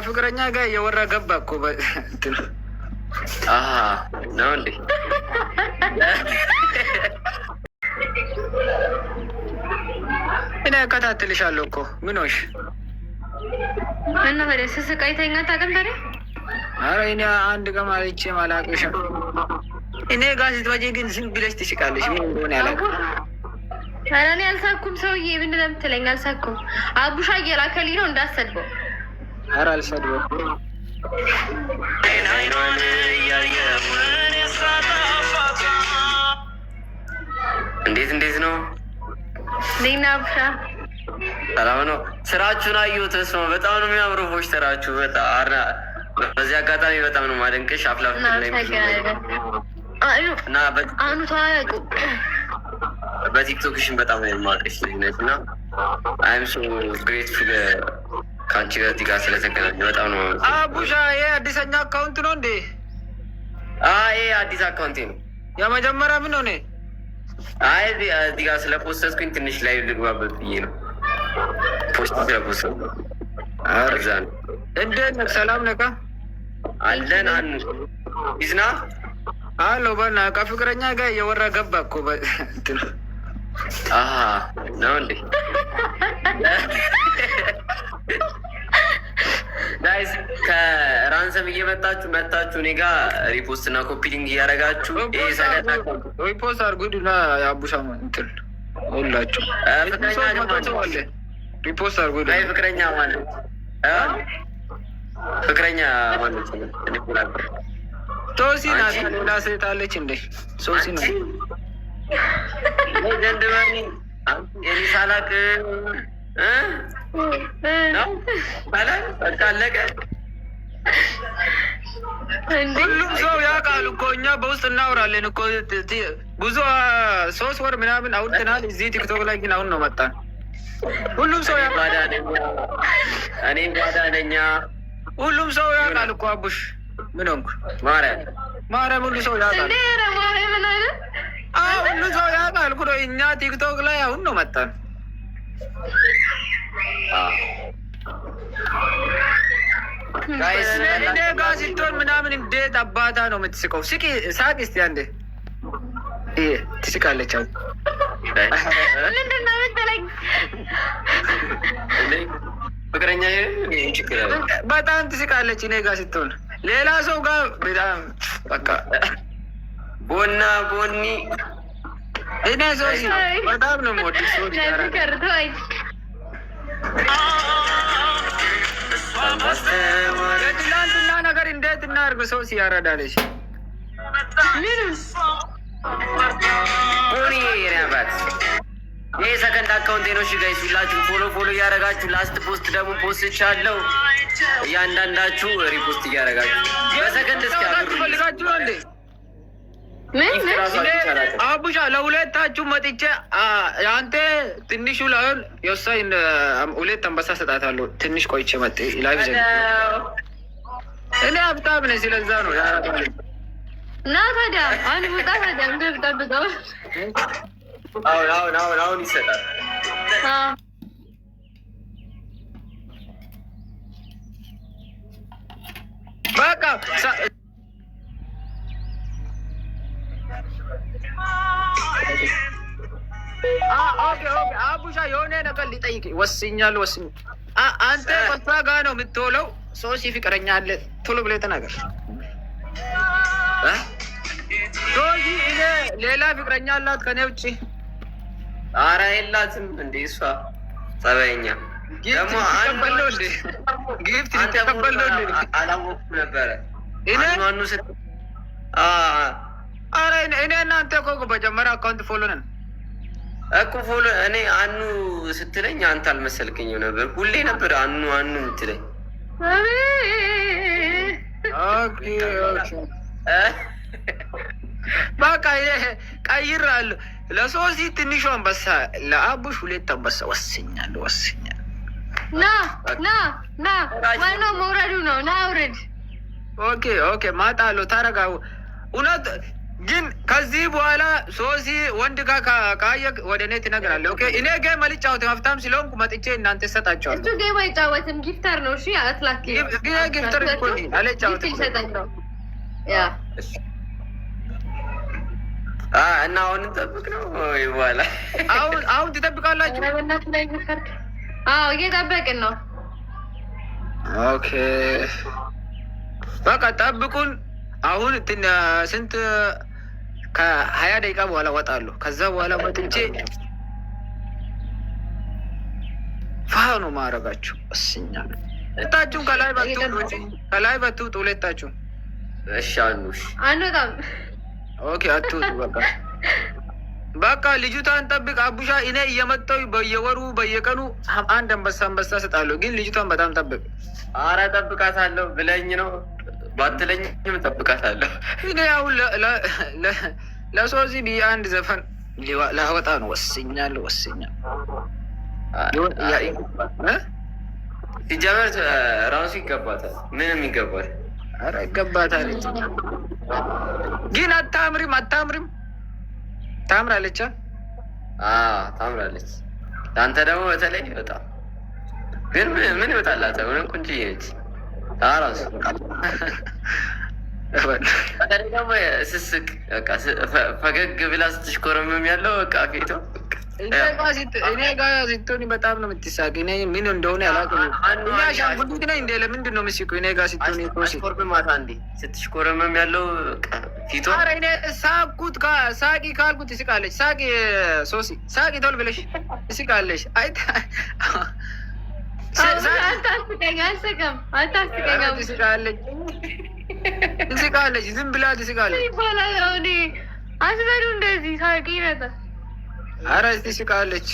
ፍቅረኛ ጋር እየወራ ገባ እኮ ነው እንዴ? እኔ እከታተልሻለሁ እኮ ምን ሆንሽ? እና ታዲያ ስስቃይተኛ ታውቅም ታዲያ? ኧረ እኔ አንድ ቀን አይቼ አላውቅሽም። እኔ ጋር ስትመጪ ግን ዝም ብለሽ ትስቃለሽ። ምን እንደሆነ ያላውቅም። ኧረ እኔ አልሳኩም። ሰውዬ ምንድን ነው የምትለኝ? አልሳኩም። አቡሻ እየላከልኝ ነው እንዳትሰድበው። ኧረ አልሰድበው። እንዴት ነው? ዜና አቡሻ ሰላም ነው? ስራችሁን አየሁት። ተስማ በጣም ነው የሚያምሩ ፖስተራችሁ። በጣም በዚህ አጋጣሚ በጣም ነው ማደንቅሽ። አፍላ እና አኑ ታያቁ በቲክቶክሽን በጣም ነው የማውቅሽ ልጅ ነሽ እና አይም ሶ ግሬትፉል ከአንቺ ጋር ስለተገናኘ በጣም ነው። አቡሻ ይሄ አዲሰኛ አካውንት ነው እንዴ? ይሄ አዲስ አካውንቴ ነው። የመጀመሪያ ምን ሆነ? እዚህ ጋር ስለፖስተስኩኝ ትንሽ ላይ ልግባበት ብዬ ነው። ፖስት ስለፖስት እዛ ነው። እንዴት ነህ? ሰላም ነህ? አለን አኑ ቢዝና አሎ በና ከፍቅረኛ ጋር እየወራ ገባ እኮ ነው እንዴ? ጋይስ ከራንሰም መታችሁ እኔ ጋር ሪፖስት እና ኮፒ ሊንክ እያደረጋችሁ ሪፖስት አድርጉና የአቡሻ እንትን ሁላችሁ ሪፖስት አድርጉ። ፍቅረኛ ማለት ሶሲ ናት። ሌላ ሴት አለች እንዴ? ሶሲ ነው ዘንድባኒ የሊሳላቅ ነው በቃ አለቀ። ሁሉም ሰው ያውቃል እኮ እኛ በውስጥ እናወራለን እኮ ብዙ 3 ወር ምናምን አውርተናል። እዚህ ቲክቶክ ላይ ግን አሁን ነው መጣን። ሁሉም ሰው ያውቃል። እኔ ጓዳነኛ ሁሉም ሰው ያውቃል እኮ አቡሽ ምን ሆንኩ? ማርያም ሁሉ ሰው ያውቃል። ሁሉ ሰው ያውቃል እኮ እኛ ቲክቶክ ላይ አሁን ነው መጣን። እኔ ጋር ስትሆን ምናምን እንዴት አባታ ነው የምትስቀው? ሳቅ እስኪ አንዴ። ትስቃለች። አሁን ፍቅረኛ በጣም ትስቃለች እኔ ጋር ስትሆን። ሌላ ሰው ጋር በጣም በቃ ቦኒ እኔ ሰው በጣም ነው የምወድሽ። የትላንትና ነገር እንዴት እናድርግ? ሰው ሲያረዳለች ቦኒ የኔባት ይህ ሰከንድ አካውንቴ ነው። ጋይስ ሁላችሁ ፎሎ እያደረጋችሁ ላስት ፖስት ደግሞ ፖስት አለው። እያንዳንዳችሁ ሪፖስት እያደረጋችሁ በሰከንድ እስኪፈልጋችሁ እንዴ አቡሻ ለሁለታችሁ መጥቼ አንተ ትንሹ ላይሆን የወሳኝ 2 አንበሳ ሰጣታለሁ። ትንሽ ቆይቼ መጥ ላይቭ እኔ ሀብታም ነኝ። ስለዛ ነው እና ታዲያ አንድ ቦታ ታዲያ እንደምጠብቀው አሁን ይሰጣል። በቃ አቡሻ የሆነ ነገር ሊጠይቅ ወስኛለሁ። አንተ ከሷ ጋር ነው የምትውለው? ሶሲ ፍቅረኛ አለ? ቶሎ ብለህ ተናገር። ሶሲ እኔ ሌላ ፍቅረኛ አላት ከኔ ውጭ? ኧረ የላትም እንዴ እሷ ጸባይኛ ደግሞ ጊፍት ሊተቀበል ነው እንዴ? አላወኩም ነበረ ማኑ ስ ኧረ እኔ እናንተ እኮ በጀመሪያ አካውንት ፎሎ ነን እኮ ፎሎ እኔ አኑ ስትለኝ አንተ አልመሰልከኝም ነበር። ሁሌ ነበር አኑ የምትለኝ። በቃ ቀይራለሁ። ለሶሲ ትንሹ አንበሳ፣ ለአቡሽ 2 አንበሳ ወስኛለሁ። ና ዋናው መውረዱ ነው። ና አውረድ። ኦኬ ማጣለሁ። ታረጋው እውነት ግን ከዚህ በኋላ ሶሲ ወንድ ጋር ካየክ ወደ እኔ ትነግራለህ። ኦኬ እኔ ጌም አልጫወትም ሀብታም ስለሆንኩ መጥቼ እናንተ እሰጣቸዋለሁ። እሱ ጌም አይጫወትም ጊፍተር ነው። እሺ አትላክ ጊፍተር እኮ አልጫወትም ያ እና አሁን እንጠብቅ ነው በኋላ አሁን ትጠብቃላችሁ? አዎ እየጠበቅን ነው። ኦኬ በቃ ጠብቁን። አሁን ስንት ከ20 ደቂቃ በኋላ ወጣለሁ። ከዛ በኋላ ወጥቼ ፋ ነው ማረጋችሁ። እስኛል እታችሁን ከላይ በትውጡ ሁለታችሁ። እሺ አንወጣም። ኦኬ አትውጡ። በቃ ልጅቷን ጠብቅ አቡሻ። እኔ እየመጣሁ በየወሩ በየቀኑ አንድ አንበሳ እሰጣለሁ። ግን ልጅቷን በጣም ጠብቅ። አረ ጠብቃታለሁ ብለኝ ነው ባትለኝም ጠብቃታለሁ። እኔ አሁን ለሶሲ ብዬ አንድ ዘፈን ላወጣ ነው ወስኛለሁ። ሲጀመር ራሱ ይገባታል። ምንም ይገባል። አረ ይገባታል። ግን አታምሪም። ታምራለች። ታምራለች። አንተ ደግሞ በተለይ በጣም ግን ምን ይወጣላት? ምንም ቁንጭ ነች። ራሱ ደግሞ ስስቅ ፈገግ ብላ ስትሽኮረመም ያለው በቃ ፊቷ እኔ ጋ ስትሆን በጣም ነው የምትሳቅ። እኔ ምን እንደሆነ አላውቅም። እኔ አሻንጉሊት ነኝ እንደ ለምንድን ነው የምትስቁ? እኔ ጋ ስትሆን ማታ እንዴ ስትሽኮረመም ያለው ፊቷ። ኧረ እኔ ሳቂ ካልኩት ትስቃለች። ሳቂ ሶሲ ሳቂ ቶል ብለሽ ትስቃለች። ትስቃለች። ዝም ብላ ትስቃለች። አስበሉ እንደዚህ ሳቂ ነበር። ኧረ ትስቃለች።